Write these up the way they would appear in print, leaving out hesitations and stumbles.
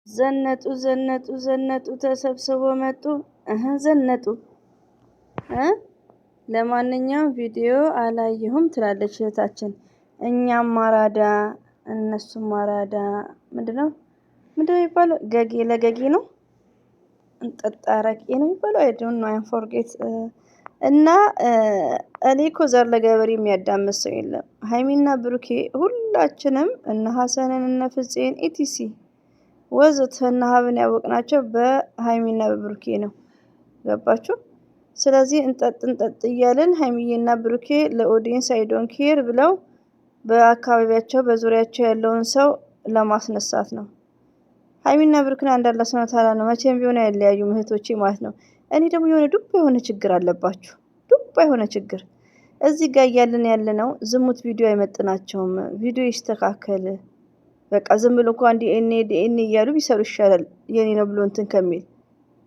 ዘነጡ ተሰብስበው መጡ። ዘነጡ። ለማንኛውም ቪዲዮ አላየሁም ትላለች እህታችን። እኛም አራዳ እነሱም አራዳ። ምንድነው የሚባለው? ገጌ ለገጌ ነው። እንጠጣ አረቄ ነው የሚባለው። አይ ዶንት ኖ አይ ፎርጌት። እና እኔ እኮ ዘር ለገበሬ የሚያዳምጥ ሰው የለም። ሀይሚና ብሩኬ ሁላችንም እነ ሀሰንን እነ ፍፄን ኢቲሲ ወዘተ እነ ሀብን ያወቅናቸው በሀይሚና በብሩኬ ነው። ገባችሁ? ስለዚህ እንጠጥ እያልን ሀይሚዬና ብሩኬ ለኦዲየንስ አይ ዶንት ኬር ብለው በአካባቢያቸው በዙሪያቸው ያለውን ሰው ለማስነሳት ነው። ሀይሚና ብሩክን አንድ አላህ ሱብሃነሁ ወተዓላ ነው መቼም ቢሆን አይለያዩም እህቶቼ ማለት ነው። እኔ ደግሞ የሆነ ዱባ የሆነ ችግር አለባችሁ። ዱባ የሆነ ችግር እዚህ ጋር እያልን ያለነው ዝሙት ቪዲዮ አይመጥናቸውም። ቪዲዮ ይስተካከል። በቃ ዝም ብሎ እንኳን ዲኤንኤ እያሉ ቢሰሩ ይሻላል የኔ ነው ብሎ እንትን ከሚል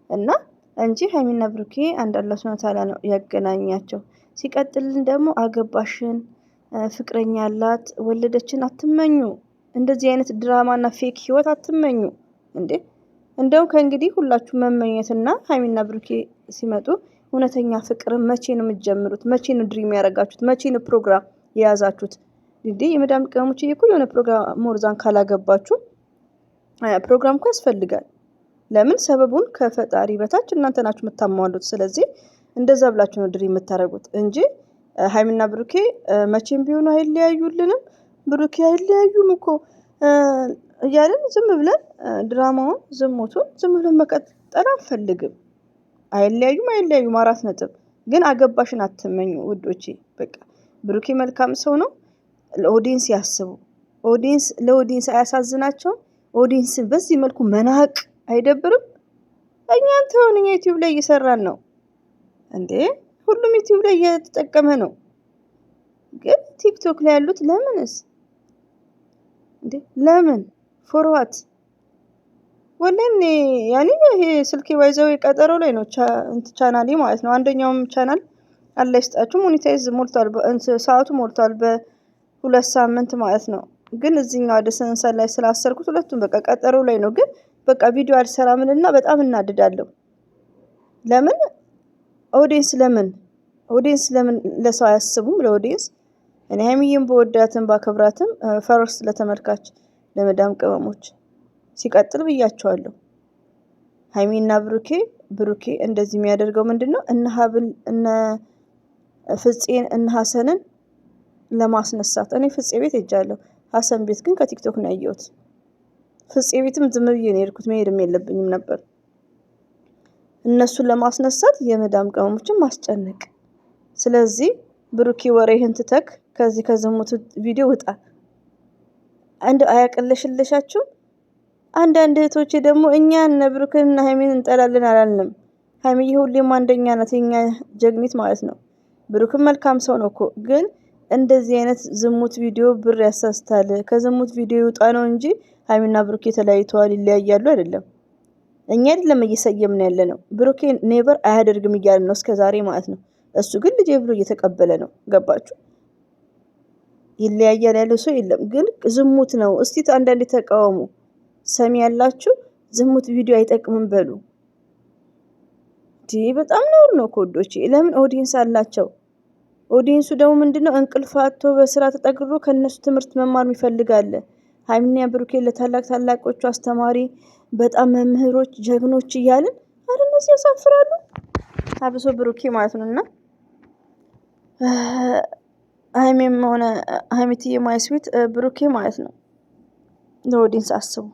እና እንጂ ሀይሚና ብሩኬ አንድ አላህ ሱብሃነሁ ወተዓላ ነው ያገናኛቸው። ሲቀጥልን ደግሞ አገባሽን ፍቅረኛ አላት ወለደችን አትመኙ። እንደዚህ አይነት ድራማና ፌክ ህይወት አትመኙ እንዴ። እንደውም ከእንግዲህ ሁላችሁ መመኘትና ሀይሚና ብሩኬ ሲመጡ እውነተኛ ፍቅር መቼ ነው የምትጀምሩት? መቼ ነው ድሪም ያደረጋችሁት? መቼ ነው ፕሮግራም የያዛችሁት? እንዴ የመዳም ቅመሞች እኮ የሆነ ፕሮግራም ሞርዛን ካላገባችሁ ፕሮግራም እኮ ያስፈልጋል። ለምን? ሰበቡን ከፈጣሪ በታች እናንተ ናችሁ የምታሟሉት። ስለዚህ እንደዛ ብላችሁ ነው ድሪም የምታደርጉት እንጂ ሀይሚና ብሩኬ መቼም ቢሆኑ አይለያዩልንም። ብሩኬ አይለያዩም እኮ እያልን ዝም ብለን ድራማውን ዝሙቱን ዝም ብለን መቀጠል አንፈልግም። አይለያዩም 4 ነጥብ። ግን አገባሽን አትመኙ ውዶቼ። በቃ ብሩኬ መልካም ሰው ነው። ለኦዲየንስ ያስቡ። ለኦዲየንስ አያሳዝናቸውም? ኦዲየንስን በዚህ መልኩ መናቅ አይደብርም? እኛን ተሆን እኛ ዩቲዩብ ላይ እየሰራን ነው እንዴ። ሁሉም ዩቲዩብ ላይ እየተጠቀመ ነው። ግን ቲክቶክ ላይ ያሉት ለምንስ እንዴ? ለምን ፎርዋት ወለኔ ያኔ ይሄ ስልኬ ባይዘው ቀጠሮ ላይ ነው ቻናሌ ማለት ነው። አንደኛውም ቻናል አለ ይስጣችሁ ሞኔታይዝ ሞልቷል። ሰዓቱ ሞልቷል በ2 ሳምንት ማለት ነው። ግን እዚህኛው ወደ ሰንሰል ላይ ስላሰርኩት ሁለቱም በቃ ቀጠሮ ላይ ነው። ግን በቃ ቪዲዮ አልሰራምልና በጣም እናድዳለሁ። ለምን ኦዲየንስ ለምን ለሰው አያስቡም? ለኦዲየንስ እኔ ሀይሚዬን በወዳትም ባከብራትም ፈርስት ለተመልካች ለመዳም ቅመሞች ሲቀጥል ብያቸዋለሁ። ሀይሚና ብሩኬ እንደዚህ የሚያደርገው ምንድነው? እነ ሀብል እነ ፍፄን እነ ሀሰንን ለማስነሳት። እኔ ፍፄ ቤት ሄጃለሁ። ሀሰን ቤት ግን ከቲክቶክ ነው ያየሁት። ፍፄ ቤትም ዝም ብዬ ነው የሄድኩት። መሄድም የለብኝም ነበር። እነሱን ለማስነሳት የመዳም ቅመሞችን ማስጨነቅ። ስለዚህ ብሩኬ ወሬህን ትተክ ከዚህ ከዝሙት ቪዲዮ ውጣ። አንድ አያቀለሽልሻችሁ። አንዳንድ እህቶቼ ደግሞ እኛ እነ ብሩክንና ሀይሚን እንጠላለን አላልንም። ሀይሚዬ ሁሌም አንደኛ ናት፣ የኛ ጀግኒት ማለት ነው። ብሩክም መልካም ሰው ነው እኮ ግን እንደዚህ አይነት ዝሙት ቪዲዮ ብር ያሳስታል። ከዝሙት ቪዲዮ ይውጣ ነው እንጂ ሀይሚና ብሩኬ ተለያይተዋል ይለያያሉ አይደለም። እኛ አይደለም እየሰየምን ያለ ነው። ብሩኬ ኔቨር አያደርግም እያለ ነው እስከዛሬ ማለት ነው። እሱ ግን ልጄ ብሎ እየተቀበለ ነው። ገባችሁ? ይለያያል ያለው ሰው የለም። ግን ዝሙት ነው። እስቲ አንዳንዴ ተቃወሙ። ሰሚ ያላችሁ ዝሙት ቪዲዮ አይጠቅምም በሉ። በጣም ነውር ነው ኮዶቼ። ለምን ኦዲየንስ አላቸው። ኦዲየንሱ ደግሞ ምንድነው እንቅልፍ አጥቶ በስራ ተጠግሮ ከነሱ ትምህርት መማር ይፈልጋል። ሀይሚና ብሩኬ ለታላቆቹ አስተማሪ በጣም መምህሮች ጀግኖች እያልን አረ እነዚህ ያሳፍራሉ። አብሶ ብሩኬ ማለት ነውና ሀይሚም ሆነ ሀይሚትዬ ማይስዊት ብሩኬ ማለት ነው። ለኦዲየንስ አስቡ።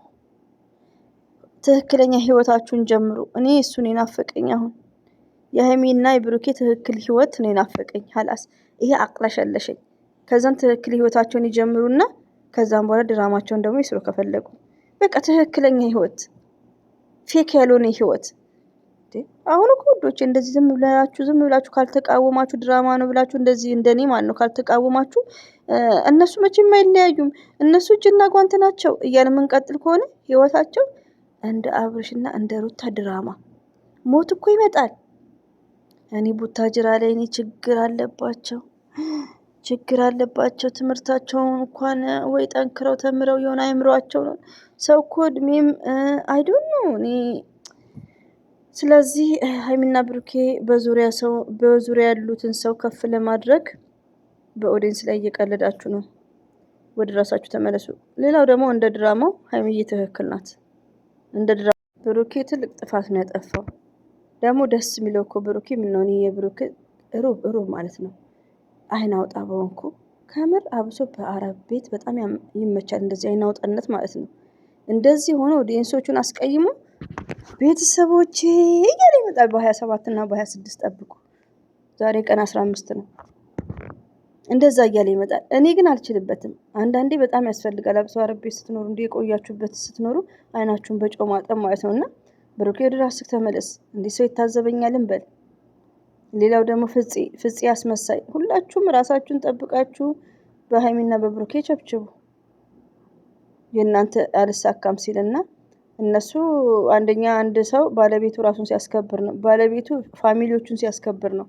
ትክክለኛ ህይወታችሁን ጀምሩ። እኔ እሱን የናፈቀኝ አሁን የሀይሚና የብሩኬ ትክክል ህይወት ነው የናፈቀኝ። ሀላስ ይሄ አቅለሸለሸኝ። ከዛም ትክክል ህይወታቸውን ይጀምሩና ከዛም በኋላ ድራማቸውን ደግሞ ይስሩ ከፈለጉ። በቃ ትክክለኛ ህይወት፣ ፌክ ያልሆነ ህይወት። አሁን እኮ ወዶቼ እንደዚህ ዝም ብላችሁ ካልተቃወማችሁ ድራማ ነው ብላችሁ እንደዚህ እንደኔ ማለት ነው ካልተቃወማችሁ እነሱ መቼም አይለያዩም። እነሱ እጅና ጓንት ናቸው እያለ የምንቀጥል ከሆነ ህይወታቸው እንደ አብርሽና እንደ ሩታ ድራማ ሞት እኮ ይመጣል። እኔ ቡታጅራ ላይ እኔ ችግር አለባቸው። ችግር አለባቸው። ትምህርታቸውን እንኳን ወይ ጠንክረው ተምረው የሆነ አይምሯቸው ነው። ሰው እኮ እድሜም አይዶን ነው እኔ። ስለዚህ ሀይሚና ብሩኬ በዙሪያ ያሉትን ሰው ከፍ ለማድረግ በኦዲየንስ ላይ እየቀለዳችሁ ነው። ወደ ራሳችሁ ተመለሱ። ሌላው ደግሞ እንደ ድራማው ሀይሚዬ ትክክል ናት። እንደ ድራማ ብሩኬ ትልቅ ጥፋት ነው ያጠፋው። ደግሞ ደስ የሚለው እኮ ብሩኬ ምነው የብሩኬ ሩብ ማለት ነው። አይን አውጣ በሆንኩ ከምር አብሶ በአረብ ቤት በጣም ይመቻል እንደዚህ አይን አውጣነት ማለት ነው። እንደዚህ ሆኖ ኦዲየንሶቹን አስቀይሞ ቤተሰቦቼ እያለ ይመጣል። በ27 እና በ26 ጠብቁ። ዛሬ ቀን 15 ነው። እንደዛ እያለ ይመጣል። እኔ ግን አልችልበትም። አንዳንዴ በጣም ያስፈልጋል። አብሶ አረብ ቤት ስትኖሩ እንዲህ የቆያችሁበት ስትኖሩ አይናችሁን በጨው ማጠብ ማለት ነውና ብሩኬ ወደ ራስህ ተመለስ። እንዲህ ሰው ይታዘበኛልን በል። ሌላው ደግሞ ፍፄ አስመሳይ። ሁላችሁም ራሳችሁን ጠብቃችሁ በሀይሚና በብሩኬ ቸብችቡ። የእናንተ አልሳካም ሲልና እነሱ አንድ ሰው ባለቤቱ ራሱን ሲያስከብር ነው። ባለቤቱ ፋሚሊዎቹን ሲያስከብር ነው።